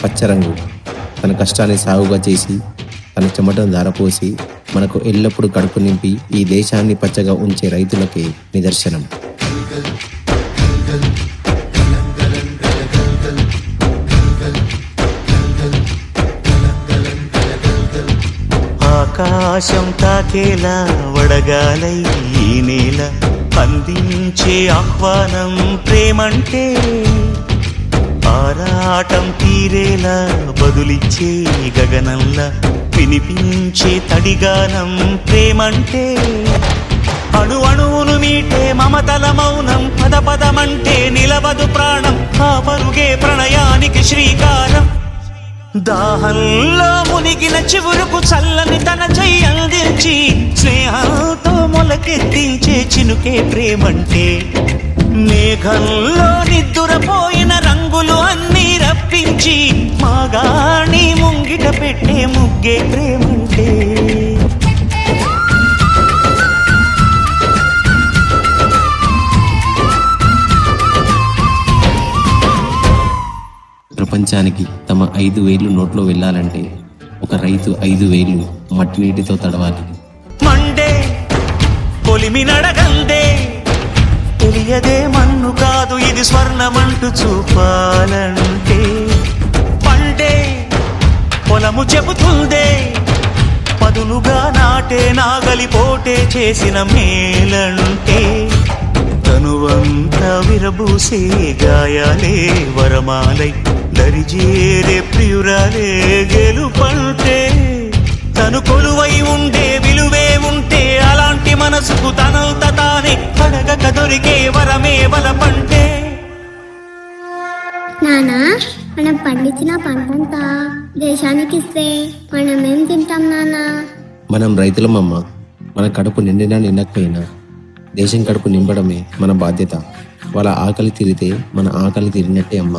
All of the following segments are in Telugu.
పచ్చరంగు. తన కష్టాన్ని సాగుగా చేసి తన చెమటను ధారపోసి మనకు ఎల్లప్పుడూ కడుపు నింపి ఈ దేశాన్ని పచ్చగా ఉంచే రైతులకే నిదర్శనం. ఆకాశం తాకేలా వడగాలై ఈ నేల అందించే ఆహ్వానం ప్రేమంటే, ఆరాటం తీరేలా బదులిచ్చే గగనంలా వినిపించే తడిగానం ప్రేమంటే, అణు అణువును మీటే మమతల మౌనం పద పదమంటే నిలవదు ప్రాణం, ఆ పరుగే ప్రణయానికి శ్రీకారం. దాహంలో మునిగిన చివురుకు చల్లని తన చెయ్యి అందించి స్నేహంతో మొలకెత్తించే చినుకే ప్రేమంటే, మేఘంలో నిద్దురపోయిన రంగులు అన్నీ రప్పించి మాగాణి ముంగిట పెట్టే ముగ్గే ప్రేమంటే. ప్రపంచానికి తమ 5 వేళ్లు నోట్లో వెళ్ళాలంటే ఒక రైతు 5 వేళ్లు మట్టి నీటితో తడవాలి. మండే పొలిమి నడగందే తెలియదే మన్ను కాదు ఇది స్వర్ణమంటూ చూపాలంటే, పండే పొలము చెబుతుందే పదునుగా నాటే నాగలి పోటే చేసిన మేలంటే, తనువంతా విరబూసే గాయాలే వరమాలై దరిజేరే ప్రియురాలే గెలుపంటే, తను కొలువై ఉండే విలువే ఉంటే అలాంటి మనసుకు తనంత తానే అడగక దొరికే వరమే వలపంటే. నానా, మనం పండించిన పంటంతా దేశానికి ఇస్తే మనమేం తింటాం నానా? మనం రైతులమమ్మ. మన కడుపు నిండినా నిండకపోయినా దేశం కడుపు నింపడమే మన బాధ్యత. వాళ్ళ ఆకలి తీరితే మన ఆకలి తీరినట్టే అమ్మ.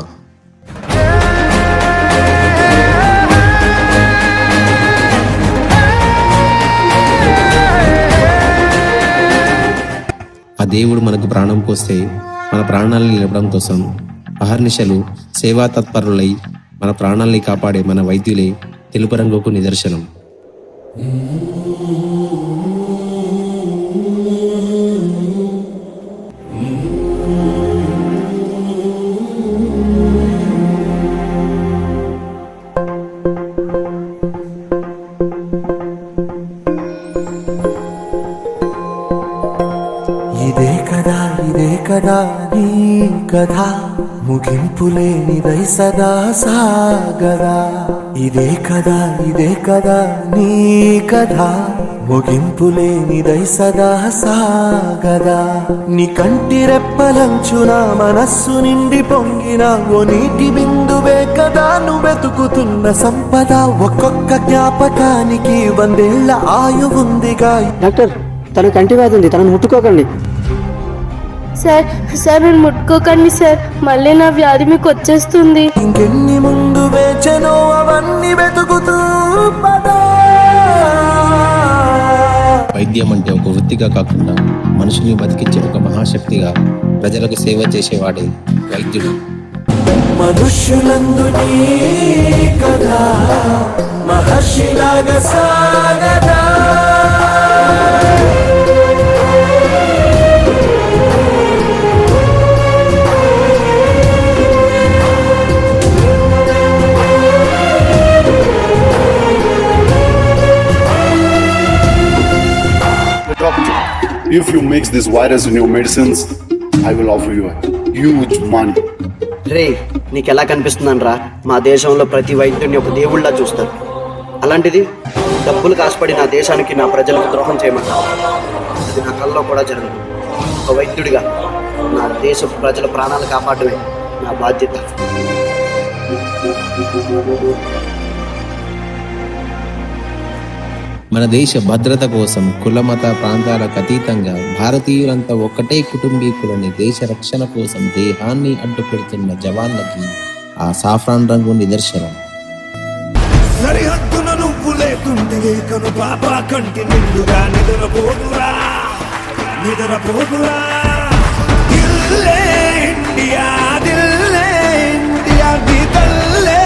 ఆ దేవుడు మనకు ప్రాణం పోస్తే మన ప్రాణాలను నిలపడం కోసం అహర్నిశలు సేవా తత్పరులై మన ప్రాణాలని కాపాడే మన వైద్యులే తెలుపు రంగుకు నిదర్శనం. ఇదే కదా నీ కథ, ముగింపులేనిదై సదా సాగదా. ఇదే కదా నీ కథ, ముగింపులేనిదై సదా సాగదా. నీ కంటి రెప్పలంచున మనస్సు నిండి పొంగిన ఓ నీటి బిందువే కదా నువ్వెతుకుతున్న సంపద. ఒక్కొక్క జ్ఞాపకానికి 100 ఏళ్ల ఆయువుందిగా. డాక్టర్, తన కంటి వ్యాధి ఉంది, తనను ముట్టుకోకండి. సార్ మీరు ముట్టుకోకండి సార్, మళ్ళీ నా వ్యాధి మీకు వచ్చేస్తుంది. ఇంకెన్ని ముందు వేచనో అవన్నీ వెతుకుతూ పదా. వైద్యం అంటే ఒక వృత్తిగా కాకుండా మనుషుల్ని బతికించే ఒక మహాశక్తిగా ప్రజలకు సేవ చేసేవాడే వైద్యుడు. మనుష్యులందు నీ కథ మహర్షిలాగా సాగదా. Doctor, if you mix this virus in your medicines, I will offer you a huge money. రే, నీకెలా కనిపిస్తుందనరా? మా దేశంలో ప్రతి వైద్యుడిని ఒక దేవుళ్ళ చూస్తారు. అలాంటిది డబ్బులు కాసుపడి నా దేశానికి నా ప్రజలకు ద్రోహం చేయమంటారు. అది నా కల్లో కూడా జరగదు. ఒక వైద్యుడిగా నా దేశ ప్రజల ప్రాణాలు కాపాడమే నా బాధ్యత. మన దేశ భద్రత కోసం కుల మత ప్రాంతాలకు అతీతంగా భారతీయులంతా ఒక్కటే కుటుంబీకులని దేశ రక్షణ కోసం దేహాన్ని అడ్డుపెడుతున్న జవాన్లకి ఆ సాఫ్రాన్ రంగు నిదర్శనం. సరిహద్దున నువ్వు లేకుంటే కను పాప కంటి నిండుగా నిద్రపోదురా దిల్లే ఇండియా నీ తల్లే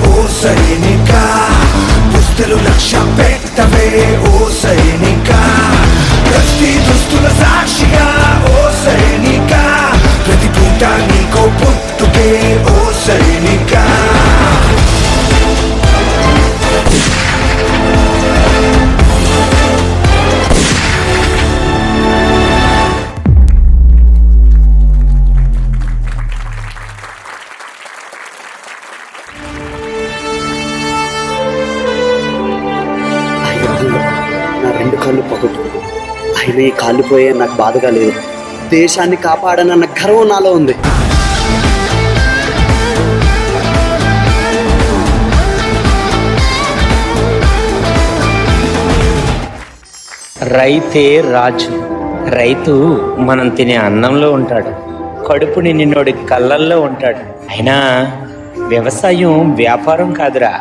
ఓ సైనిక, పుస్తలు లక్ష్య పెట్టవే ఓ సైనిక, ప్రతి దుస్తుల సాక్షిగా ఓ సైనిక, ప్రతి పూట నీకో పుట్టుకే ఓ సైనిక. ఆ యుద్ధంలో నా 2 కాళ్ళు పగొట్టుకున్నాను. అయినా ఈ కాళ్ళు పోయే నాకు బాధగా లేదు. దేశాన్ని కాపాడనన్న గర్వం నాలో ఉంది. రైతే రాజు. రైతు మనం తినే అన్నంలో ఉంటాడు, కడుపుని నిన్నోడి కళ్ళల్లో ఉంటాడు. అయినా వ్యవసాయం వ్యాపారం కాదురా,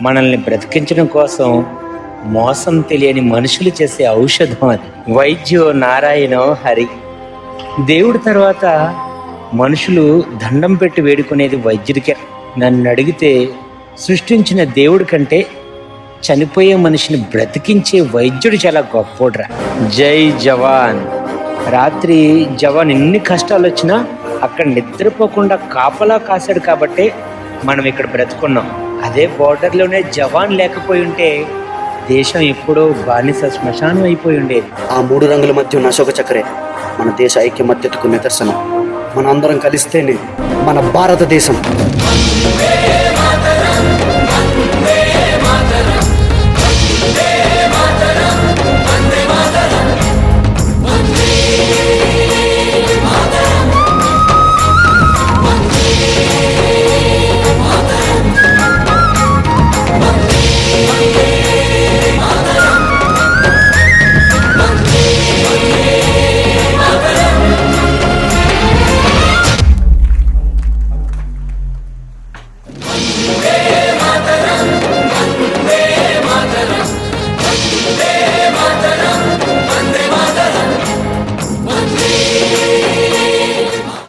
మనల్ని బ్రతికించడం కోసం మోసం తెలియని మనుషులు చేసే ఔషధం అది. వైద్యో నారాయణో హరి. దేవుడి తర్వాత మనుషులు దండం పెట్టి వేడుకునేది వైద్యుడికే. నన్ను అడిగితే సృష్టించిన దేవుడి కంటే చనిపోయే మనిషిని బ్రతికించే వైద్యుడు చాలా గొప్పోడ్రా. జై జవాన్. రాత్రి జవాన్ ఎన్ని కష్టాలు వచ్చినా అక్కడ నిద్రపోకుండా కాపలా కాశాడు కాబట్టే మనం ఇక్కడ బ్రతుకున్నాం. అదే బోర్డర్లోనే జవాన్ లేకపోయి ఉంటే దేశం ఎప్పుడో బానిస శ్మశానం అయిపోయి ఉండేది. ఆ 3 రంగుల మధ్య ఉన్న అశోక చక్రే మన దేశ ఐక్యమత్యతకు నిదర్శనం. మన అందరం కలిస్తేనే మన భారతదేశం.